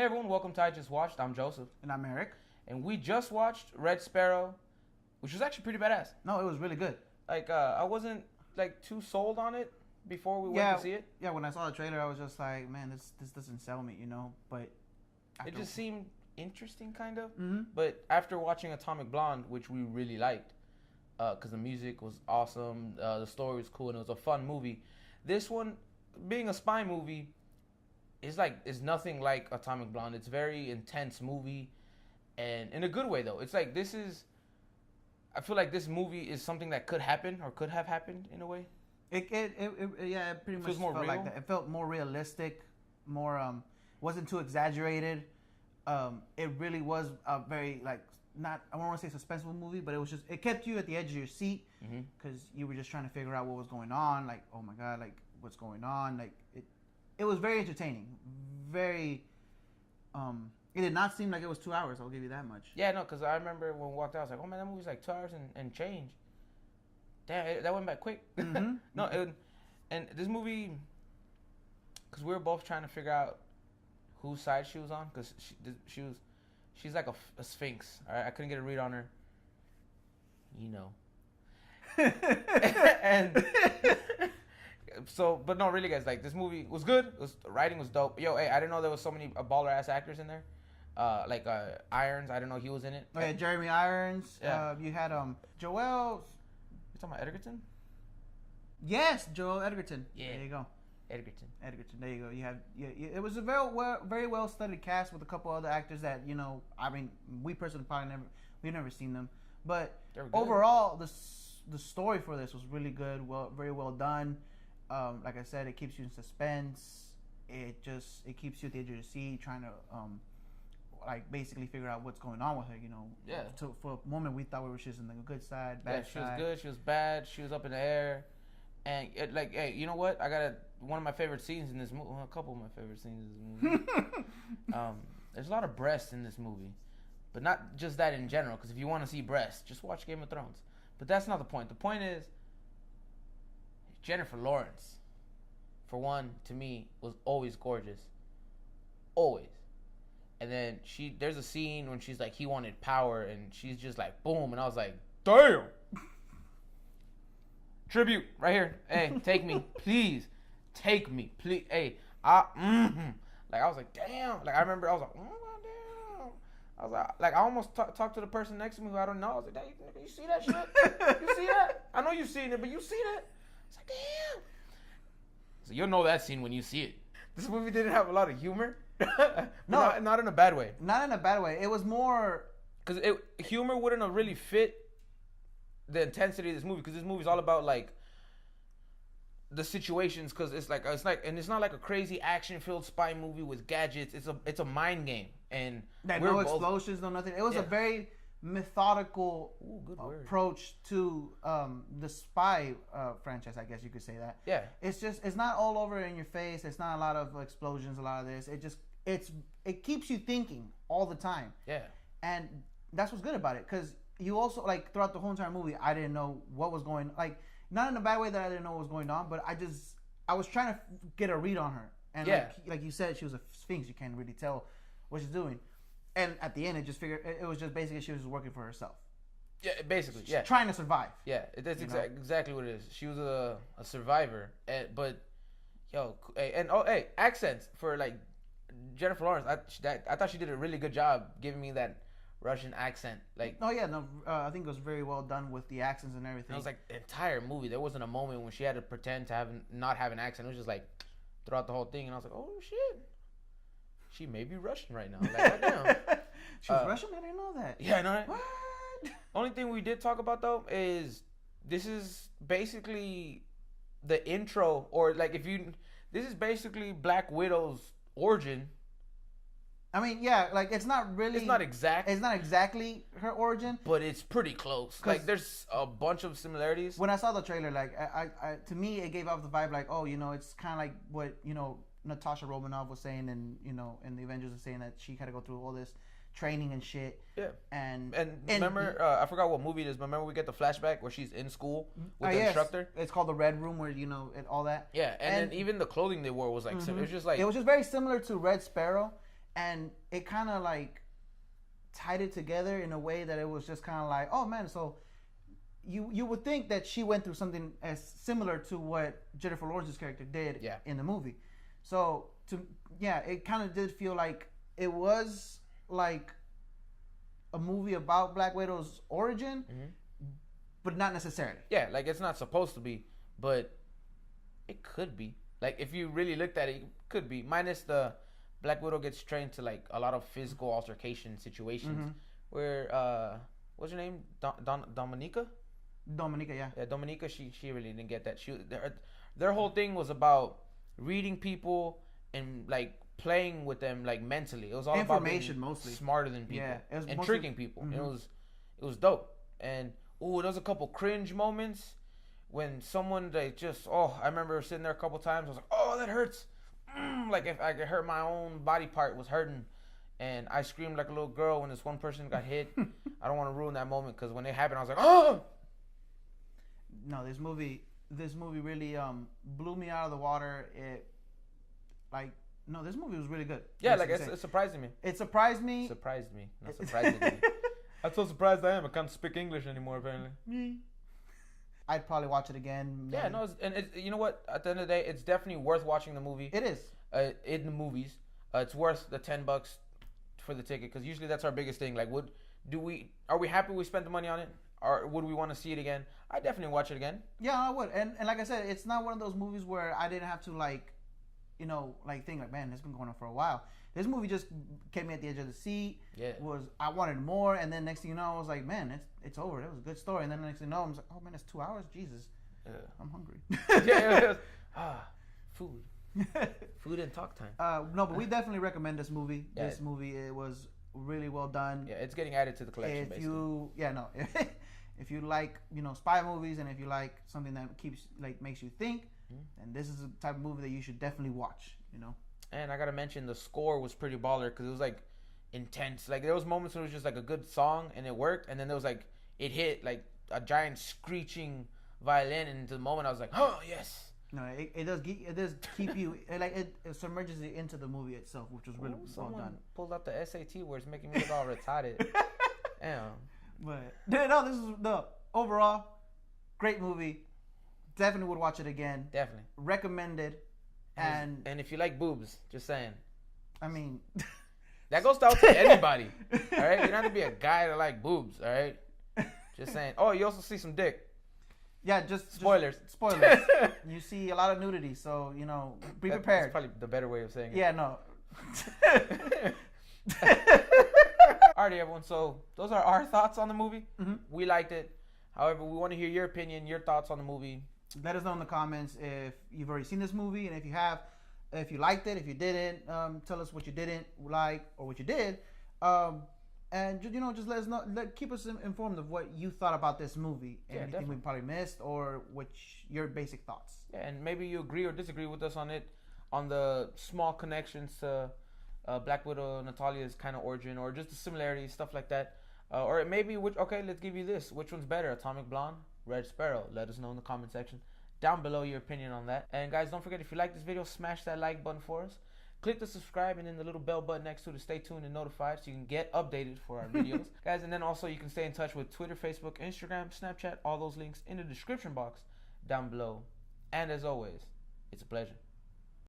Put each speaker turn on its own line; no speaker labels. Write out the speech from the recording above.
everyone, welcome to I Just Watched. I'm Joseph.
And I'm Eric.
And we just watched Red Sparrow, which was actually pretty badass.
No, it was really good.
Like, I wasn't, like, too sold on it before we went to see it.
Yeah, when I saw the trailer, I was just like, man, this doesn't sell me, you know? But
it just seemed interesting, kind of.
Mm-hmm.
But after watching Atomic Blonde, which we really liked, because the music was awesome, the story was cool, and it was a fun movie. This one, being a spy movie, is nothing like Atomic Blonde. It's a very intense movie, and in a good way though. It's like I feel like this movie is something that could happen or could have happened in a way.
It pretty much
more
felt
real?
like that. It felt more realistic, more wasn't too exaggerated. It really was a very I don't want to say suspenseful movie, but it kept you at the edge of your seat because you were just trying to figure out what was going on. Like, oh my god, like what's going on? Like it was very entertaining. Very, it did not seem like it was 2 hours. I'll give you that much.
Yeah, no, because I remember when we walked out, I was like, oh man, that movie's like 2 hours and change. Damn, that went by quick.
Mm-hmm.
No, and this movie, because we were both trying to figure out whose side she was on, because she's like a sphinx. All right, I couldn't get a read on her. You know. And so, but no, really, guys, like this movie was good. The writing was dope. Yo, hey, I didn't know there was so many baller ass actors in there. Irons, I didn't know he was in it.
Oh yeah, Jeremy Irons.
Yeah.
You had Joel.
You talking about Edgerton?
Yes, Joel Edgerton.
Yeah.
There you go.
Edgerton.
There you go. You have it was a very well studied cast with a couple other actors that I mean, we personally probably we've never seen them, but overall the story for this was really good. Very well done. Like I said, it keeps you in suspense. It keeps you at the edge of your seat, trying to basically figure out what's going on with her.
Yeah.
For a moment, we thought she was in the good side, bad side.
She was good. She was bad. She was up in the air, and hey, you know what? I got one of my favorite scenes in this movie. Well, a couple of my favorite scenes in this movie. There's a lot of breasts in this movie, but not just that in general. Because if you want to see breasts, just watch Game of Thrones. But that's not the point. The point is, Jennifer Lawrence, for one, to me, was always gorgeous. Always. And then there's a scene when she's like, he wanted power, and she's just like, boom. And I was like, damn. Tribute, right here. Hey, take me, please. Take me, please. Hey, I was like, damn. Like, I remember, I was like, oh, damn. I was like I almost talked to the person next to me who I don't know. I was like, hey, you see that shit? You see that? I know you've seen it, but you see that? It's like, damn. So you'll know that scene when you see it. This movie didn't have a lot of humor. No, not in a bad way.
Not in a bad way. It was more
because humor wouldn't have really fit the intensity of this movie. Because this movie is all about like the situations. Because it's not like a crazy action-filled spy movie with gadgets. It's a mind game, and
no explosions, no nothing. It was a very methodical approach to the spy franchise, I guess you could say that.
Yeah.
It's not all over in your face. It's not a lot of explosions, a lot of this. It keeps you thinking all the time. Yeah. And that's what's good about it, because you also, like, throughout the whole entire movie, I didn't know what was going, like, not in a bad way that I didn't know what was going on, but I was trying to get a read on her. And like you said, she was a sphinx. You can't really tell what she's doing. And at the end, it was just basically she was just working for herself.
Yeah, basically, yeah.
Trying to survive.
Yeah, that's exactly what it is. She was a survivor, but accents for like Jennifer Lawrence. I thought she did a really good job giving me that Russian accent. Like,
I think it was very well done with the accents and everything.
It was like the entire movie. There wasn't a moment when she had to pretend to not have an accent. It was just like throughout the whole thing, and I was like, oh shit. She may be Russian right now. Like, goddamn.
She was Russian? I didn't know that.
Yeah, I know that.
What?
Only thing we did talk about, though, is this is basically the intro, or like this is basically Black Widow's origin.
I mean, yeah, like it's not exact. It's not exactly her origin,
but it's pretty close. Like there's a bunch of similarities.
When I saw the trailer, like I to me it gave off the vibe like, oh, it's kind of like what Natasha Romanoff was saying, and in the Avengers was saying that she had to go through all this training and shit.
Yeah. And remember, I forgot what movie it is, but remember we get the flashback where she's in school with the instructor?
It's called the Red Room, where, all that.
Yeah, and then even the clothing they wore was like, it was just like...
It was just very similar to Red Sparrow. and it kind of like tied it together in a way that it was just kind of like, oh man, so you would think that she went through something as similar to what Jennifer Lawrence's character did in the movie. So it kind of did feel like it was like a movie about Black Widow's origin, but not necessarily.
Yeah, like it's not supposed to be, but it could be. Like if you really looked at it, it could be. Minus the Black Widow gets trained to like a lot of physical altercation situations where what's her name? Dominica?
Dominica, yeah.
Yeah, Dominica, she really didn't get that. Their whole thing was about reading people and like playing with them like mentally. It was all
information,
about being
mostly
smarter than people and tricking people. It was dope. And there was a couple cringe moments when someone I remember sitting there a couple times. I was like, oh, that hurts. Like if I could hurt my own body part was hurting, and I screamed like a little girl when this one person got hit. I don't want to ruin that moment because when it happened, I was like, oh.
No, this movie really blew me out of the water. This movie was really good.
Yeah, like it surprised me.
It surprised me.
Surprised me. Not surprised me. I'm so surprised I am. I can't speak English anymore, apparently.
I'd probably watch it again.
Yeah, no, you know what? At the end of the day, it's definitely worth watching the movie.
It is.
In the movies, it's worth the $10 for the ticket because usually that's our biggest thing. Like, are we happy we spent the money on it, or would we want to see it again? I definitely watch it again.
Yeah, I would. And like I said, it's not one of those movies where I didn't have to think like, man, it's been going on for a while. This movie just kept me at the edge of the seat.
Yeah.
I wanted more, and then next thing you know, I was like, man, it's over. It was a good story. And then the next thing you know, I was like, oh man, it's 2 hours. Jesus, I'm hungry.
Food. Food and talk time.
No, but we definitely recommend this movie. Yeah. This movie, it was really well done.
Yeah, it's getting added to the collection.
If you like, spy movies, and if you like something that makes you think, then this is the type of movie that you should definitely watch.
And I gotta mention the score was pretty baller because it was like intense. Like there was moments where it was just like a good song and it worked, and then there was like it hit like a giant screeching violin, and into the moment I was like, oh yes.
No, it does keep you like it submerges you into the movie itself, which was really well done.
Pulled out the SAT where it's making me look all retarded. Damn.
But no, this is the overall great movie. Definitely would watch it again.
Definitely
recommended. And
if you like boobs, just saying.
I mean,
that goes out to anybody. All right, you don't have to be a guy that like boobs. All right, just saying. Oh, you also see some dick.
Yeah, just
spoilers.
Spoilers. You see a lot of nudity, so be prepared.
That's probably the better way of saying it.
Yeah, no.
Alrighty, everyone. So those are our thoughts on the movie. We liked it. However, we want to hear your opinion, your thoughts on the movie.
Let us know in the comments if you've already seen this movie, and if you have, if you liked it, if you didn't, tell us what you didn't like or what you did, and just let us know. Keep us informed of what you thought about this movie, and anything we probably missed, or your basic thoughts.
Yeah, and maybe you agree or disagree with us on it, on the small connections to Black Widow, Natalia's kind of origin, or just the similarities, stuff like that. Or maybe let's give you this. Which one's better, Atomic Blonde, Red Sparrow? Let us know in the comment section down below your opinion on that. And guys, don't forget, if you like this video, smash that like button for us. Click the subscribe and then the little bell button next to stay tuned and notified so you can get updated for our videos. Guys, and then also you can stay in touch with Twitter, Facebook, Instagram, Snapchat, all those links in the description box down below. And as always, it's a pleasure.